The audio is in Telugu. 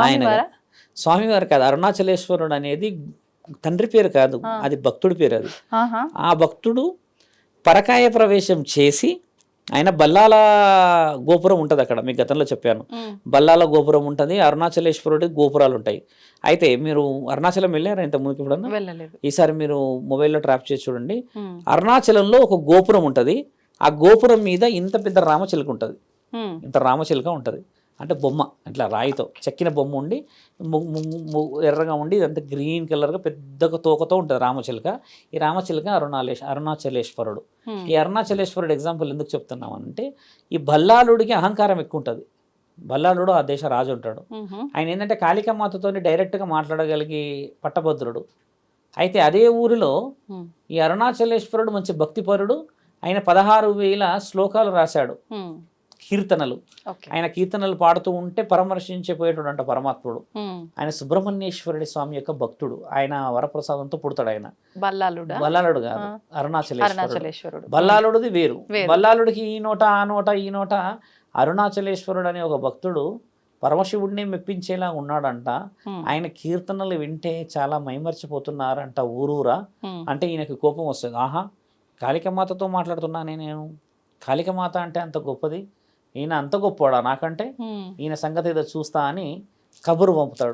ఆయన స్వామివారా? స్వామివారు కాదు, అరుణాచలేశ్వరుడు అనేది తండ్రి పేరు కాదు, అది భక్తుడి పేరు. అది ఆహా. ఆ భక్తుడు పరకాయ ప్రవేశం చేసి ఆయన బల్లాల గోపురం ఉంటుంది అక్కడ, మీకు గతంలో చెప్పాను. బల్లాల గోపురం ఉంటుంది, అరుణాచలేశ్వరుడి గోపురాలు ఉంటాయి. అయితే మీరు అరుణాచలం వెళ్ళారా ఇంత ముందుకు ఎప్పుడన్నా? వెళ్ళలేదు. ఈసారి మీరు మొబైల్లో ట్రాప్ చేసి చూడండి. అరుణాచలంలో ఒక గోపురం ఉంటుంది, ఆ గోపురం మీద ఇంత పెద్ద రామచిలుక ఉంటుంది, ఇంత రామచిలుక ఉంటుంది. అంటే బొమ్మ ఇట్లా రాయితో చెక్కిన బొమ్మ ఉండి ఎర్రగా ఉండి ఇదంతా గ్రీన్ కలర్గా పెద్ద తోకతో ఉంటుంది రామచిలుక. ఈ రామచిలుక అరుణాచలేశ్వరుడు. ఈ అరుణాచలేశ్వరుడు ఎగ్జాంపుల్ ఎందుకు చెప్తున్నామంటే, ఈ భల్లాలుడికి అహంకారం ఎక్కువ ఉంటుంది. భల్లాలుడు ఆ దేశ రాజు ఉంటాడు. ఆయన ఏంటంటే కాళికామాతతో డైరెక్ట్గా మాట్లాడగలిగి పట్టభద్రుడు. అయితే అదే ఊరిలో ఈ అరుణాచలేశ్వరుడు మంచి భక్తిపరుడు. ఆయన 16,000 శ్లోకాలు రాశాడు, కీర్తనలు. ఆయన కీర్తనలు పాడుతూ ఉంటే పరామర్శించిపోయేటోడు అంట పరమాత్ముడు. ఆయన సుబ్రహ్మణ్యేశ్వరుడి స్వామి యొక్క భక్తుడు. ఆయన వరప్రసాదంతో పుడతాడు. ఆయన బల్లాలుడు కాదు, అరుణాచలేశ్వరుడు. బల్లాలుడిది వేరు. బల్లాలుడికి ఈ నోట ఆ నోట ఈ నోట అరుణాచలేశ్వరుడు అనే ఒక భక్తుడు పరమశివుడిని మెప్పించేలా ఉన్నాడంట. ఆయన కీర్తనలు వింటే చాలా మైమర్చిపోతున్నారంట ఊరూరా. అంటే ఈయనకి కోపం వస్తుంది. ఆహా, కాళికమాతతో మాట్లాడుతున్నానే నేను, కాళికమాత అంటే అంత గొప్పది, ఈయన అంత గొప్పవాడా నాకంటే, ఈయన సంగతి ఏదో చూస్తా అని కబురు పంపుతాడు.